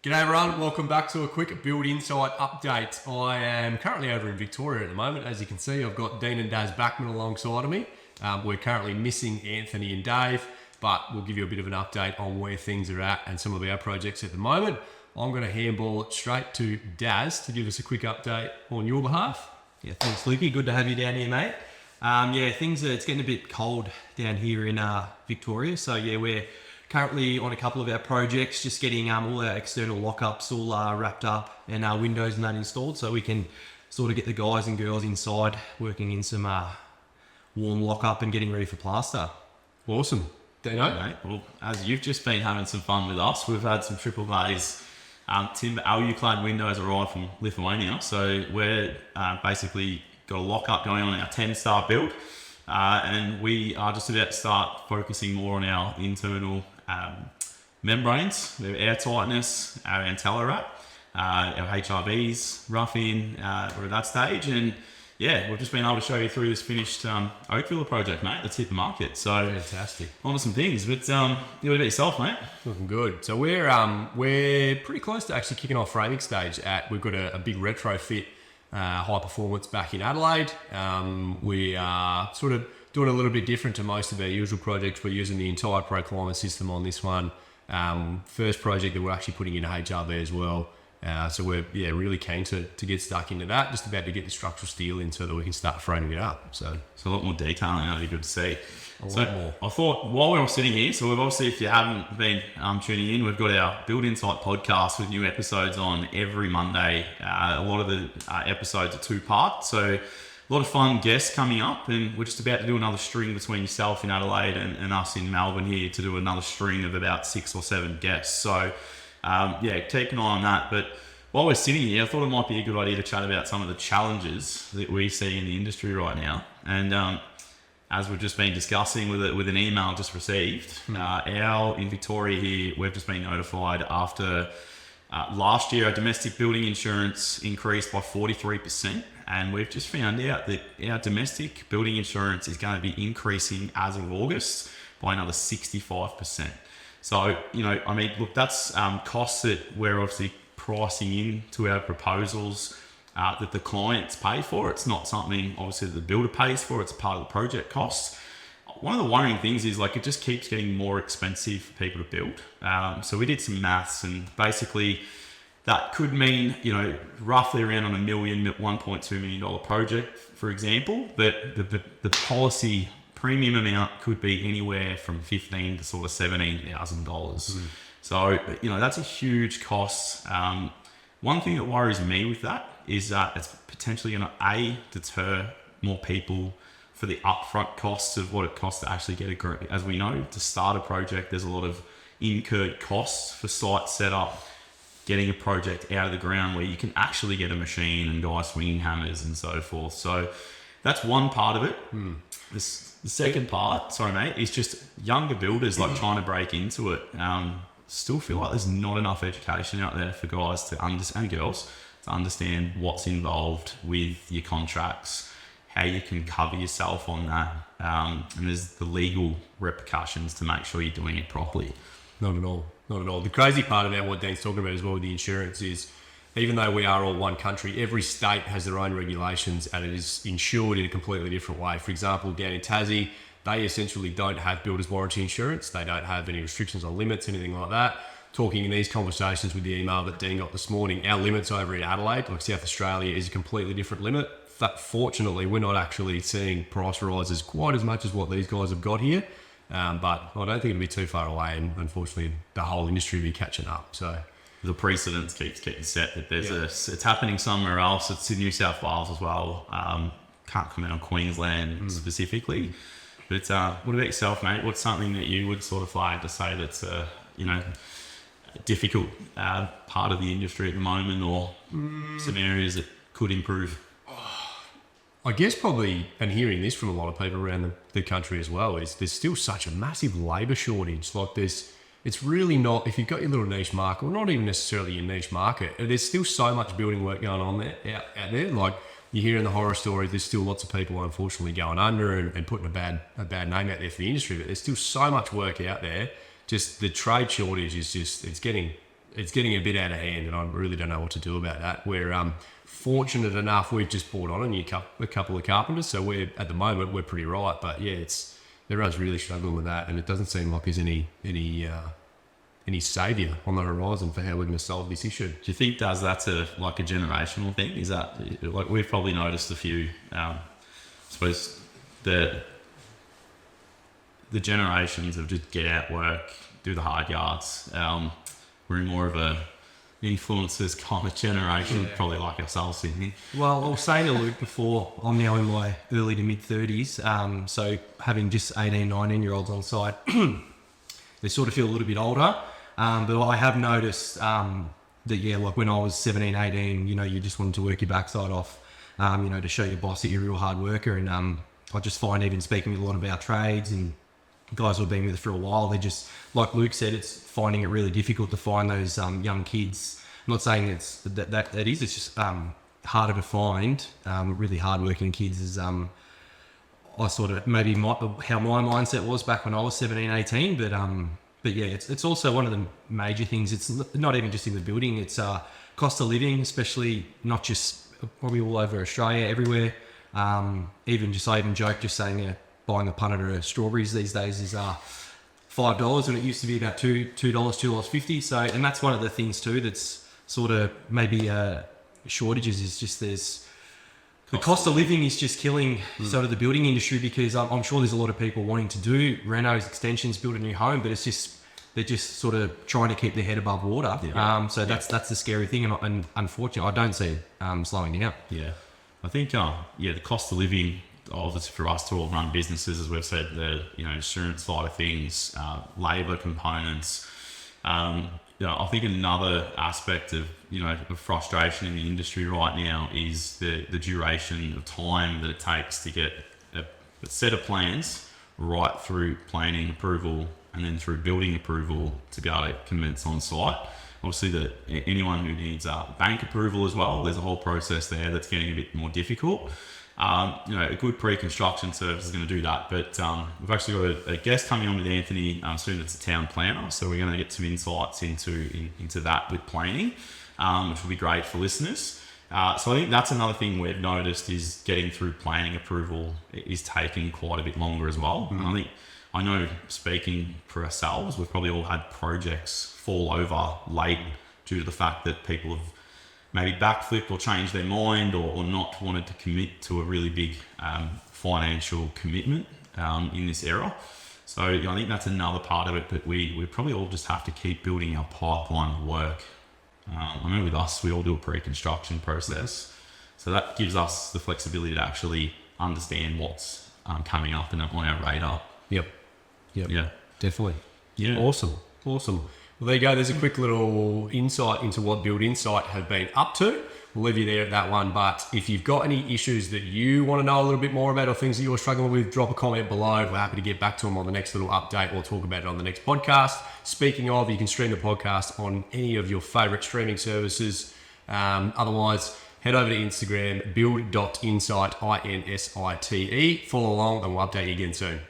G'day everyone, welcome back to a quick Build Insite update. I am currently over in Victoria at the moment. As you can see, I've got Dean and Daz Backman alongside of me. We're currently missing Anthony and Dave, but we'll give you a bit of an update on where things are at and some of our projects at the moment. I'm going to handball it straight to Daz to give us a quick update on your behalf. Yeah, thanks, Lukey. Good to have you down here, mate. It's getting a bit cold down here in Victoria. So yeah, we're currently on a couple of our projects, just getting all our external lockups all wrapped up and our windows and that installed, so we can sort of get the guys and girls inside working in some warm lockup and getting ready for plaster. Awesome. Dino? Mate, well, as you've just been having some fun with us, we've had some triple-glazed timber alu-clad windows arrive from Lithuania. So we're basically got a lockup going on our 10-star build, and we are just about to start focusing more on our internal membranes, their air tightness, our Antella wrap, our HRVs, roughing. We're at that stage, and yeah, we've just been able to show you through this finished Oakville project, mate. That's hit the market. So fantastic. On to some things, but you what about yourself, mate? Looking good. So we're pretty close to actually kicking off framing stage. We've got a big retrofit high performance back in Adelaide. We are sort of doing a little bit different to most of our usual projects. We're using the entire Pro Climate system on this one. First project that we're actually putting in HRV as well. So we're really keen to get stuck into that. Just about to get the structural steel in so that we can start framing it up. So it's a lot more detail and that'll be good to see. A lot more. I thought while we're all sitting here, so we've obviously, if you haven't been tuning in, we've got our Build Insite podcast with new episodes on every Monday. A lot of the episodes are two-part, so a lot of fun guests coming up, and we're just about to do another string between yourself in Adelaide and us in Melbourne here to do another string of about 6 or 7 guests. So keep an eye on that. But while we're sitting here, I thought it might be a good idea to chat about some of the challenges that we see in the industry right now. And as we've just been discussing with an email just received, in Victoria here, we've just been notified after last year, our domestic building insurance increased by 43%. And we've just found out that our domestic building insurance is going to be increasing as of August by another 65%. So, look, that's costs that we're obviously pricing into our proposals that the clients pay for. It's not something, obviously, that the builder pays for. It's part of the project costs. One of the worrying things is, it just keeps getting more expensive for people to build. So we did some maths, and basically that could mean, roughly around on $1.2 million project, for example, that the policy premium amount could be anywhere from $15,000 to sort of $17,000. So, that's a huge cost. One thing that worries me with that is that it's potentially going to deter more people for the upfront costs of what it costs to actually get as we know, to start a project, there's a lot of incurred costs for site setup, getting a project out of the ground where you can actually get a machine and guys swinging hammers and so forth. So that's one part of it. The second part, sorry mate, is just younger builders trying to break into it. Still feel like there's not enough education out there for guys to understand, and girls to understand what's involved with your contracts, how you can cover yourself on that, and there's the legal repercussions to make sure you're doing it properly. Not at all. Not at all. The crazy part about what Dan's talking about as well with the insurance is, even though we are all one country, every state has their own regulations and it is insured in a completely different way. For example, down in Tassie, they essentially don't have builder's warranty insurance. They don't have any restrictions on limits, anything like that. Talking in these conversations with the email that Dean got this morning, our limits over in Adelaide, like South Australia, is a completely different limit. Fortunately, we're not actually seeing price rises quite as much as what these guys have got here. But I don't think it'll be too far away, and unfortunately the whole industry will be catching up. So the precedent keeps getting set that it's happening somewhere else. It's in New South Wales as well. Can't comment on Queensland specifically. But what about yourself, mate? What's something that you would sort of flag to say that's a difficult part of the industry at the moment, or some areas that could improve? I guess probably, and hearing this from a lot of people around the country as well, is there's still such a massive labour shortage. It's really not, if you've got your little niche market, or not even necessarily your niche market, there's still so much building work going on there, out there. You hear in the horror stories, there's still lots of people unfortunately going under and putting a bad name out there for the industry, but there's still so much work out there. Just the trade shortage is it's getting it's getting a bit out of hand, and I really don't know what to do about that. We're fortunate enough, we've just brought on a couple of carpenters, so we're at the moment we're pretty right. But yeah, everyone's really struggling with that, and it doesn't seem like there's any saviour on the horizon for how we're going to solve this issue. Do you think that's a generational thing? Is that like we've probably noticed a few? I suppose the generations of just get out, work, do the hard yards. We're in more of a influencers kind of generation, probably like ourselves in here. Well, I was saying to Luke before, I'm now in my early to mid 30s, so having just 18, 19-year-olds on site, they sort of feel a little bit older. But I have noticed that, yeah, like when I was 17, 18, you just wanted to work your backside off, to show your boss that you're a real hard worker. And I just find even speaking with a lot of our trades and guys who have been with us for a while, they just, like Luke said, it's finding it really difficult to find those young kids. I'm not saying it's just harder to find really hardworking kids as I sort of maybe how my mindset was back when I was 17, 18, but yeah, it's also one of the major things. It's not even just in the building, it's cost of living, especially not just probably all over Australia, everywhere. I even joke, just saying buying a punnet of strawberries these days is $5 when it used to be about $2.50. So, and that's one of the things too that's sort of maybe shortages is just the cost of living is just killing sort of the building industry, because I'm sure there's a lot of people wanting to do renos, extensions, build a new home, but they're just sort of trying to keep their head above water. Yeah. So that's the scary thing, and unfortunately, I don't see it slowing down. Yeah, I think the cost of living, obviously for us to all run businesses, as we've said, the insurance side of things, labour components. I think another aspect of of frustration in the industry right now is the duration of time that it takes to get a set of plans right through planning approval and then through building approval to be able to commence on site. Obviously, anyone who needs bank approval as well, there's a whole process there that's getting a bit more difficult. A good pre-construction service is going to do that, but we've actually got a guest coming on with Anthony soon. That's a town planner, so we're going to get some insights into that with planning, which will be great for listeners. So I think that's another thing we've noticed is getting through planning approval is taking quite a bit longer as well. And I know speaking for ourselves, we've probably all had projects fall over late due to the fact that people have maybe backflipped or changed their mind or not wanted to commit to a really big financial commitment in this era. So I think that's another part of it, but we probably all just have to keep building our pipeline of work. I know with us, we all do a pre-construction process. So that gives us the flexibility to actually understand what's coming up on our radar. Yep. Yeah. Definitely. Yeah. Awesome. Well, there you go. There's a quick little insight into what Build Insite have been up to. We'll leave you there at that one. But if you've got any issues that you want to know a little bit more about or things that you're struggling with, drop a comment below. We're happy to get back to them on the next little update or talk about it on the next podcast. Speaking of, you can stream the podcast on any of your favourite streaming services. Otherwise, head over to Instagram, build.insite, INSITE. Follow along and we'll update you again soon.